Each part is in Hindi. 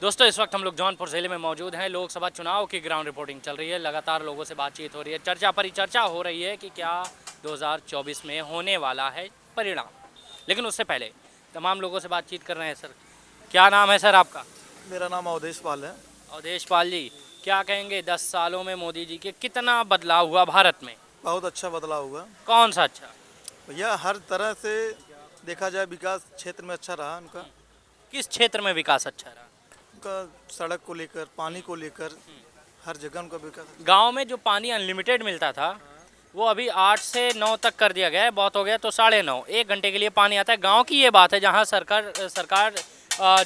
दोस्तों इस वक्त हम लोग जौनपुर जिले में मौजूद हैं। लोकसभा चुनाव की ग्राउंड रिपोर्टिंग चल रही है। लगातार लोगों से बातचीत हो रही है, चर्चा परिचर्चा हो रही है कि क्या 2024 में होने वाला है परिणाम। लेकिन उससे पहले तमाम लोगों से बातचीत कर रहे हैं। सर, क्या नाम है सर आपका? मेरा नाम अवधेश पाल है। अवधेश पाल जी, क्या कहेंगे 10 सालों में मोदी जी के कितना बदलाव हुआ भारत में? बहुत अच्छा बदलाव हुआ कौन सा अच्छा? भैया। हर तरह से देखा जाए विकास क्षेत्र में अच्छा रहा उनका। किस क्षेत्र में विकास अच्छा रहा? उनका सड़क को लेकर, पानी को लेकर, हर जगह उनका विकास अच्छा। गांव में जो पानी अनलिमिटेड मिलता था वो अभी 8 से 9 तक कर दिया गया है। बहुत हो गया तो 9:30, 1 घंटे के लिए पानी आता है। गांव की ये बात है जहां सरकार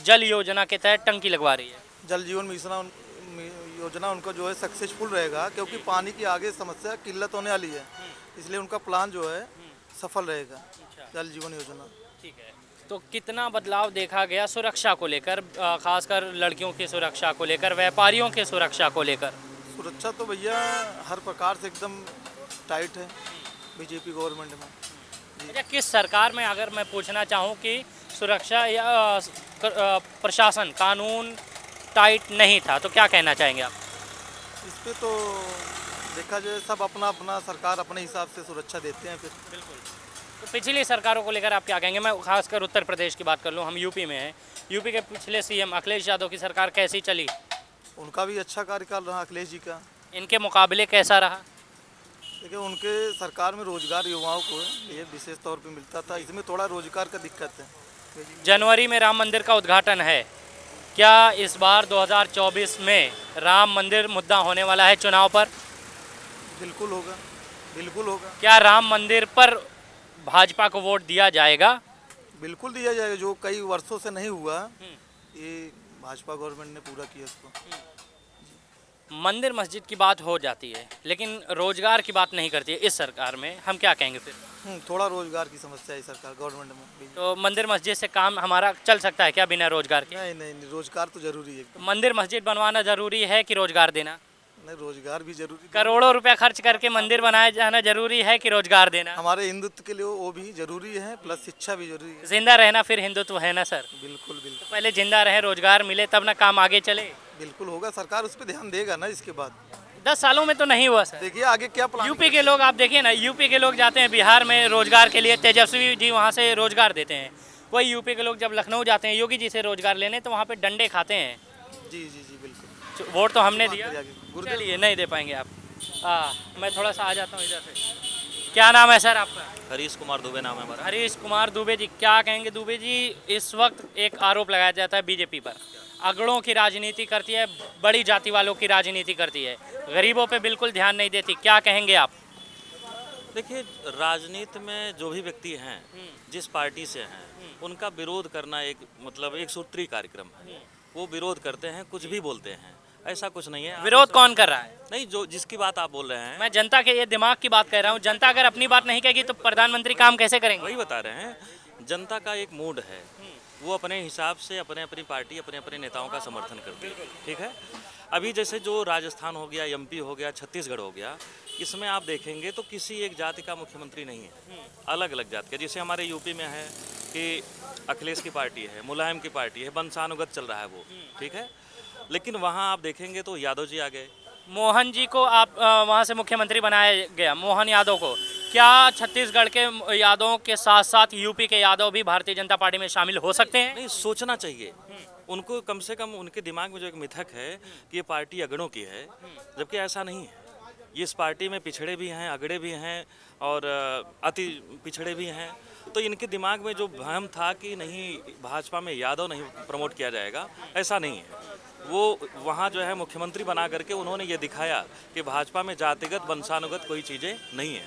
जल योजना के तहत टंकी लगवा रही है। जल जीवन योजना उनका जो है सक्सेसफुल रहेगा, क्योंकि पानी की आगे समस्या किल्लत होने वाली है, इसलिए उनका प्लान जो है सफल रहेगा। जल जीवन योजना ठीक है। तो कितना बदलाव देखा गया सुरक्षा को लेकर, खासकर लड़कियों की सुरक्षा को लेकर, व्यापारियों की सुरक्षा को लेकर? सुरक्षा तो भैया हर प्रकार से एकदम टाइट है बीजेपी गवर्नमेंट में। अच्छा, किस सरकार में अगर मैं पूछना चाहूँ कि सुरक्षा या प्रशासन कानून टाइट नहीं था तो क्या कहना चाहेंगे आप? इस पे तो देखा जाए सब अपना अपना सरकार अपने हिसाब से सुरक्षा देते हैं फिर। बिल्कुल। तो पिछली सरकारों को लेकर आप क्या कहेंगे? मैं खासकर उत्तर प्रदेश की बात कर लूँ, हम यूपी में हैं। यूपी के पिछले सीएम अखिलेश यादव की सरकार कैसी चली? उनका भी अच्छा कार्यकाल रहा अखिलेश जी का। इनके मुकाबले कैसा रहा? देखिए, उनके सरकार में रोजगार युवाओं को ये विशेष तौर पे मिलता था, इसमें थोड़ा रोजगार का दिक्कत है। जनवरी में राम मंदिर का उद्घाटन है। क्या इस बार 2024 में राम मंदिर मुद्दा होने वाला है चुनाव पर? बिल्कुल होगा, बिल्कुल होगा। क्या राम मंदिर पर भाजपा को वोट दिया जाएगा? बिल्कुल दिया जाएगा, जो कई वर्षों से नहीं हुआ, ये भाजपा गवर्नमेंट ने पूरा किया इसको। मंदिर मस्जिद की बात हो जाती है लेकिन रोजगार की बात नहीं करती है इस सरकार में। हम क्या कहेंगे फिर? थोड़ा रोजगार की समस्या है सरकार गवर्नमेंट में। तो मंदिर मस्जिद से काम हमारा चल सकता है क्या बिना रोजगार के? नहीं नहीं नहीं, रोजगार तो जरूरी है। तो मंदिर मस्जिद बनवाना जरूरी है कि रोजगार देना? नहीं, रोजगार भी जरूरी। करोड़ों रुपया खर्च करके मंदिर बनाया जाना जरूरी है कि रोजगार देना? हमारे हिंदुत्व के लिए वो भी जरूरी है, प्लस शिक्षा भी जरूरी है। जिंदा रहना फिर हिंदुत्व है ना सर? बिल्कुल बिल्कुल। तो पहले जिंदा रहे, रोजगार मिले, तब ना काम आगे चले। बिल्कुल होगा, सरकार उस पर ध्यान देगा ना इसके बाद। 10 सालों में तो नहीं हुआ सर। देखिए आगे क्या प्लान। यूपी के लोग, आप देखिए ना, यूपी के लोग जाते हैं बिहार में रोजगार के लिए, तेजस्वी जी वहाँ से रोजगार देते हैं। वही यूपी के लोग जब लखनऊ जाते हैं योगी जी से रोजगार लेने, तो वहाँ पे डंडे खाते हैं। जी जी जी बिल्कुल। वोट तो हमने दिया, गुरुदेव चलिए नहीं दे पाएंगे आप। मैं थोड़ा सा आ जाता हूँ इधर से। क्या नाम है सर आपका? हरीश कुमार दुबे नाम है हमारा। हरीश कुमार दुबे जी, क्या कहेंगे? दुबे जी, इस वक्त एक आरोप लगाया जाता है बीजेपी पर, अगड़ों की राजनीति करती है, बड़ी जाति वालों की राजनीति करती है, गरीबों पे बिल्कुल ध्यान नहीं देती। क्या कहेंगे आप? देखिए, राजनीति में जो भी व्यक्ति हैं, जिस पार्टी से हैं, उनका विरोध करना एक सूत्री कार्यक्रम है। वो विरोध करते हैं, कुछ भी बोलते हैं, ऐसा कुछ नहीं है। विरोध कौन कर रहा है? नहीं, जो जिसकी बात आप बोल रहे हैं, मैं जनता के ये दिमाग की बात कर रहा हूँ। जनता अगर अपनी बात नहीं कहेगी तो प्रधानमंत्री काम कैसे करेंगे? वही बता रहे हैं। जनता का एक मूड है, वो अपने हिसाब से अपने अपनी पार्टी, अपने अपने नेताओं का समर्थन करती है। ठीक है। अभी जैसे जो राजस्थान हो गया, एमपी हो गया, छत्तीसगढ़ हो गया, इसमें आप देखेंगे तो किसी एक जाति का मुख्यमंत्री नहीं है, अलग अलग जाति का। जैसे हमारे यूपी में है कि अखिलेश की पार्टी है, मुलायम की पार्टी है, वंशानुगत चल रहा है वो। ठीक है। लेकिन वहाँ आप देखेंगे तो यादव जी आ गए। मोहन जी को आप वहाँ से मुख्यमंत्री बनाया गया, मोहन यादव को। क्या छत्तीसगढ़ के यादवों के साथ साथ यूपी के यादव भी भारतीय जनता पार्टी में शामिल हो सकते हैं? नहीं, सोचना चाहिए उनको। कम से कम उनके दिमाग में जो एक मिथक है कि ये पार्टी अगड़ों की है, जबकि ऐसा नहीं है। ये इस पार्टी में पिछड़े भी हैं, अगड़े भी हैं और अति पिछड़े भी हैं। तो इनके दिमाग में जो भ्रम था कि नहीं भाजपा में यादव नहीं प्रमोट किया जाएगा, ऐसा नहीं है। वो वहाँ जो है मुख्यमंत्री बना करके उन्होंने ये दिखाया कि भाजपा में जातिगत वंशानुगत कोई चीज़ें नहीं है।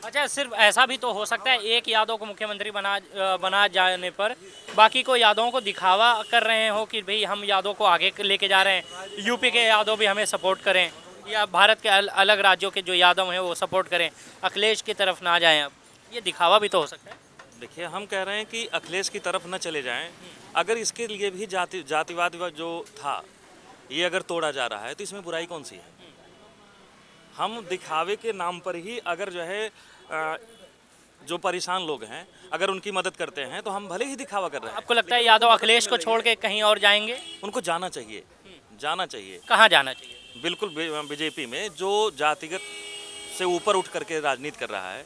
अच्छा, सिर्फ ऐसा भी तो हो सकता है एक यादव को मुख्यमंत्री बना जाने पर बाकी को यादवों को दिखावा कर रहे हो कि भाई हम यादव को आगे लेके जा रहे हैं, यूपी के यादव भी हमें सपोर्ट करें, या भारत के अलग राज्यों के जो यादव हैं वो सपोर्ट करें, अखिलेश की तरफ ना जाएं। अब ये दिखावा भी तो हो सकता है। देखिए, हम कह रहे हैं कि अखिलेश की तरफ न चले जाएं। अगर इसके लिए भी जातिवाद जो था ये अगर तोड़ा जा रहा है तो इसमें बुराई कौन सी है? हम दिखावे के नाम पर ही अगर जो है जो परेशान लोग हैं, अगर उनकी मदद करते हैं तो हम भले ही दिखावा कर रहे हैं। आपको लगता है यादव अखिलेश को छोड़ के कहीं और जाएंगे? उनको जाना चाहिए, जाना चाहिए कहाँ जाना चाहिए? बिल्कुल। बीजेपी में जो जातिगत से ऊपर उठ करके राजनीति कर रहा है,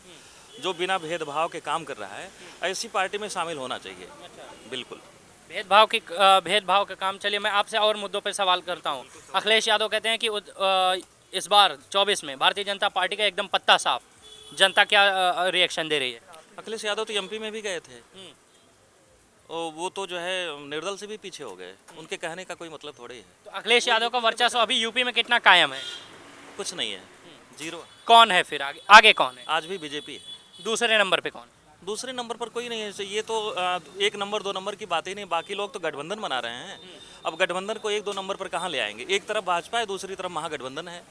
जो बिना भेदभाव के काम कर रहा है, ऐसी पार्टी में शामिल होना चाहिए। बिल्कुल। भेदभाव का काम। चलिए मैं आपसे और मुद्दों पर सवाल करता हूँ। अखिलेश यादव कहते हैं कि इस बार 24 में भारतीय जनता पार्टी का एकदम पत्ता साफ। जनता क्या रिएक्शन दे रही है? अखिलेश यादव तो एमपी में भी गए थे और वो तो जो है निर्दल से भी पीछे हो गए। उनके कहने का कोई मतलब थोड़ी है। तो अखिलेश यादव का वर्चस्व अभी यूपी में कितना कायम है? कुछ नहीं है, जीरो। कौन है फिर आगे? आगे कौन है? आज भी बीजेपी है। दूसरे नंबर पे कौन? दूसरे नंबर पर कोई नहीं है। ये तो 1 नंबर 2 नंबर की बात ही नहीं। बाकी लोग तो गठबंधन बना रहे हैं। अब गठबंधन को 1 2 नंबर पर कहाँ ले आएंगे? एक तरफ भाजपा है, दूसरी तरफ महागठबंधन है।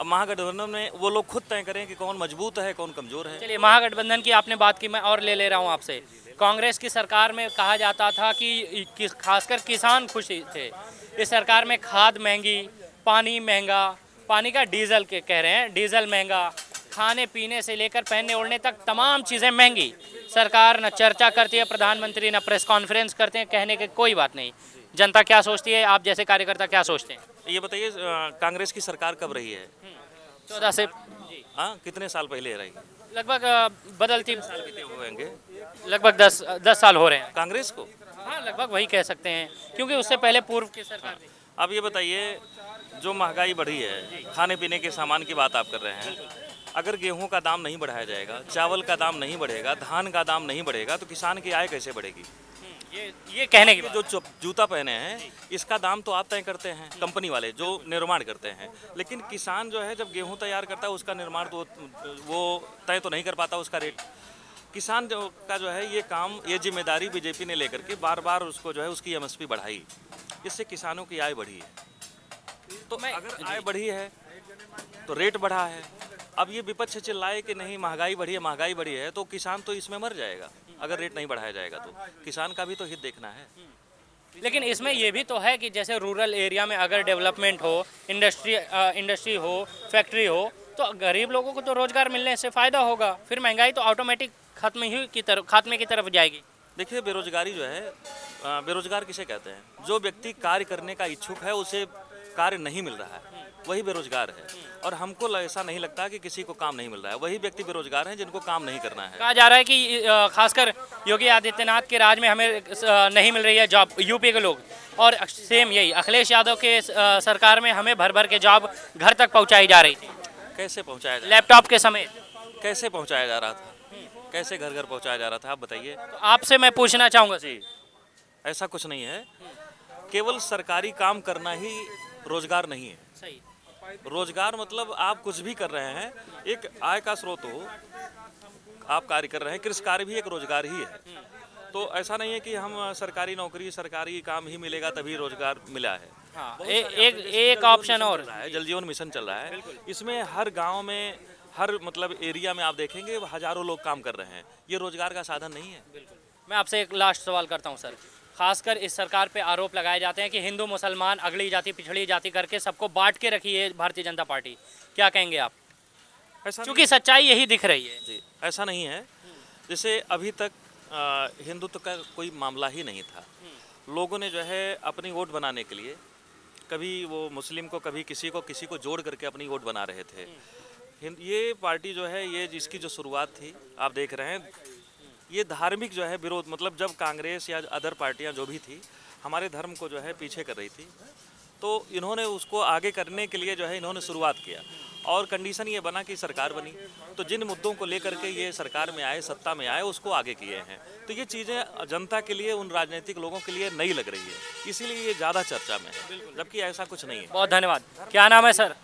अब महागठबंधन में वो लोग खुद तय करें कि कौन मजबूत है, कौन कमजोर है। चलिए महागठबंधन की आपने बात की, मैं और ले रहा हूँ आपसे। कांग्रेस की सरकार में कहा जाता था कि खासकर किसान खुश थे। इस सरकार में खाद महंगी, पानी महंगा, पानी का डीजल के कह रहे हैं, डीजल महंगा, खाने पीने से लेकर पहनने ओढ़ने तक तमाम चीज़ें महंगी। सरकार न चर्चा करती है, प्रधानमंत्री न प्रेस कॉन्फ्रेंस करते हैं, कहने की कोई बात नहीं। जनता क्या सोचती है? आप जैसे कार्यकर्ता क्या सोचते हैं? ये बताइए, कांग्रेस की सरकार कब रही है? 14 से हाँ, कितने साल पहले रही? लगभग बदलती बीते हुए होंगे लगभग 10 साल हो रहे हैं। कांग्रेस को। हाँ लगभग वही कह सकते हैं, क्योंकि उससे पहले पूर्व की सरकार थी। अब ये बताइए, जो महंगाई बढ़ी है, खाने पीने के सामान की बात आप कर रहे हैं, अगर गेहूं का दाम नहीं बढ़ाया जाएगा, चावल का दाम नहीं बढ़ेगा, धान का दाम नहीं बढ़ेगा, तो किसान की आय कैसे बढ़ेगी? ये कहने की बात। जो जूता पहने हैं, इसका दाम तो आप तय करते हैं, कंपनी वाले जो निर्माण करते हैं, लेकिन किसान जो है जब गेहूं तैयार करता है, उसका निर्माण तो वो तय तो नहीं कर पाता उसका रेट। किसान का जो है ये काम, ये जिम्मेदारी बीजेपी ने लेकर के बार बार उसको जो है उसकी एमएसपी बढ़ाई, इससे किसानों की आय बढ़ी है। तो अगर आय बढ़ी है तो रेट बढ़ा है। अब ये विपक्ष चिल्लाए कि नहीं महंगाई बढ़ी है, तो किसान तो इसमें मर जाएगा अगर रेट नहीं बढ़ाया जाएगा। तो किसान का भी तो हित देखना है। लेकिन इसमें ये भी तो है कि जैसे रूरल एरिया में अगर डेवलपमेंट हो, इंडस्ट्री हो, फैक्ट्री हो, तो गरीब लोगों को तो रोजगार मिलने से फ़ायदा होगा। फिर महंगाई तो ऑटोमेटिक खात्मे की तरफ जाएगी। देखिए, बेरोजगारी जो है, बेरोजगार किसे कहते हैं? जो व्यक्ति कार्य करने का इच्छुक है, उसे कार्य नहीं मिल रहा है, वही बेरोजगार है। और हमको ऐसा नहीं लगता कि किसी को काम नहीं मिल रहा है। वही व्यक्ति बेरोजगार हैं जिनको काम नहीं करना है। कहा जा रहा है कि खासकर योगी आदित्यनाथ के राज में हमें नहीं मिल रही है जॉब, यूपी के लोग, और सेम यही अखिलेश यादव के सरकार में हमें भर भर के जॉब घर तक पहुंचाई जा रही थी। कैसे पहुंचाया जा लैपटॉप के समेत कैसे पहुंचाया जा रहा था? कैसे घर घर पहुंचाया जा रहा था? आप बताइए। तो आपसे मैं पूछना चाहूँगा। जी, ऐसा कुछ नहीं है। केवल सरकारी काम करना ही रोजगार नहीं है। सही। रोजगार मतलब आप कुछ भी कर रहे हैं, एक आय का स्रोत हो, आप कार्य कर रहे हैं। कृषि कार्य भी एक रोजगार ही है। तो ऐसा नहीं है कि हम सरकारी नौकरी, सरकारी काम ही मिलेगा तभी रोजगार मिला है। हाँ, एक ऑप्शन और है, जल जीवन मिशन चल रहा है। इसमें हर गांव में, हर मतलब एरिया में आप देखेंगे हजारों लोग काम कर रहे हैं। ये रोजगार का साधन नहीं है। मैं आपसे एक लास्ट सवाल करता हूँ सर। खासकर इस सरकार पे आरोप लगाए जाते हैं कि हिंदू मुसलमान, अगली जाति पिछड़ी जाति करके सबको बांट के रखी है भारतीय जनता पार्टी। क्या कहेंगे आप? ऐसा क्योंकि सच्चाई यही दिख रही है। जी, ऐसा नहीं है। जैसे अभी तक हिंदुत्व का कोई मामला ही नहीं था। लोगों ने जो है अपनी वोट बनाने के लिए कभी वो मुस्लिम को, कभी किसी को जोड़ करके अपनी वोट बना रहे थे। ये पार्टी जो है, ये जिसकी जो शुरुआत थी आप देख रहे हैं, ये धार्मिक जो है विरोध, मतलब जब कांग्रेस या अदर पार्टियां जो भी थी हमारे धर्म को जो है पीछे कर रही थी, तो इन्होंने उसको आगे करने के लिए जो है इन्होंने शुरुआत किया और कंडीशन ये बना कि सरकार बनी। तो जिन मुद्दों को लेकर के ये सरकार में आए, सत्ता में आए, उसको आगे किए हैं। तो ये चीज़ें जनता के लिए, उन राजनीतिक लोगों के लिए नई लग रही है, इसीलिए ये ज़्यादा चर्चा में है, जबकि ऐसा कुछ नहीं है। बहुत धन्यवाद। क्या नाम है सर?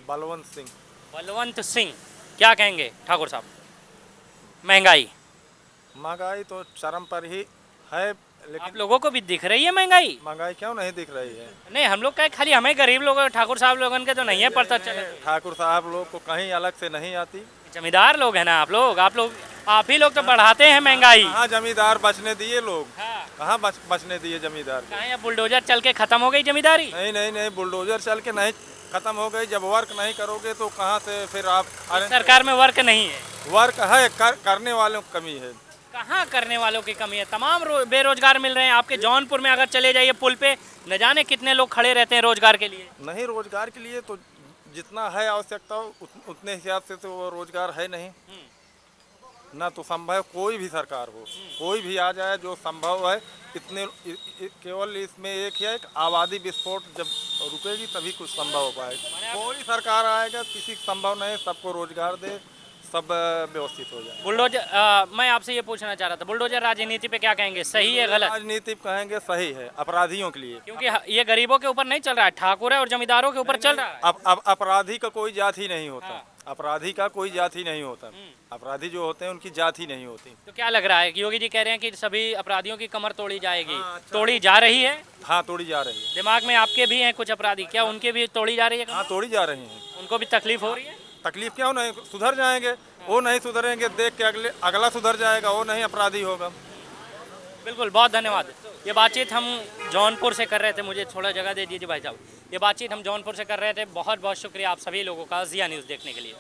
बलवंत सिंह। बलवंत सिंह। क्या कहेंगे ठाकुर साहब? महंगाई तो चरम पर ही है, लेकिन आप लोगों को भी दिख रही है महंगाई? महंगाई क्यों नहीं दिख रही है? नहीं, हम लोग का खाली हमें गरीब लोग, ठाकुर साहब लोगन के तो नहीं है पता चला। ठाकुर साहब लोग को कहीं अलग से नहीं आती। जमींदार लोग हैं ना आप लोग आप ही लोग तो बढ़ाते हैं महंगाई। कहाँ जमींदार बचने दिए लोग? हाँ। कहाँ बचने दिए जमींदार? कहाँ बुलडोजर चल के खत्म हो गई जमींदारी? नहीं, बुलडोजर चल के नहीं खत्म हो गई। जब वर्क नहीं करोगे तो कहाँ से फिर आप? सरकार में वर्क नहीं है। वर्क है, करने वालों की कमी है। कहाँ करने वालों की कमी है? तमाम बेरोजगार मिल रहे हैं। आपके जौनपुर में अगर चले जाइए पुल पे, न जाने कितने लोग खड़े रहते हैं रोजगार के लिए। नहीं, रोजगार के लिए तो जितना है आवश्यकता उतने हिसाब से तो वो रोजगार है नहीं ना, तो संभव कोई भी सरकार हो, कोई भी आ जाए, जो संभव है इतने केवल इसमें एक ही है कि आबादी विस्फोट जब रुकेगी तभी कुछ संभव हो पाएगा। कोई सरकार आएगा किसी को संभव नहीं, सबको रोजगार दे, सब व्यवस्थित हो जाए। बुलडोजर, मैं आपसे ये पूछना चाह रहा था, बुलडोजर राजनीति पे क्या कहेंगे, सही है गलत? राजनीति कहेंगे सही है अपराधियों के लिए, क्योंकि ये गरीबों के ऊपर नहीं चल रहा है, ठाकुर है और जमींदारों के ऊपर चल रहा है। अब अपराधी का कोई जाति नहीं होता, अपराधी का कोई जाति नहीं होता, अपराधी जो होते हैं उनकी जाति नहीं होती। तो क्या लग रहा है कि योगी जी कह रहे हैं कि सभी अपराधियों की कमर तोड़ी जाएगी? तोड़ी जा रही है? हाँ, तोड़ी जा रही है। दिमाग में आपके भी हैं कुछ अपराधी, क्या उनके भी तोड़ी जा रही है? हाँ, तोड़ी जा रही हैं। उनको भी तकलीफ हो रही है? तकलीफ क्यों नहीं, सुधर जाएंगे। वो नहीं सुधरेंगे, देख के अगला सुधर जाएगा, वो नहीं अपराधी होगा। बिल्कुल, बहुत धन्यवाद। ये बातचीत हम जौनपुर से कर रहे थे, मुझे थोड़ा जगह दे दीजिए भाई साहब। ये बातचीत हम जौनपुर से कर रहे थे। बहुत बहुत शुक्रिया आप सभी लोगों का ज़िया न्यूज़ देखने के लिए।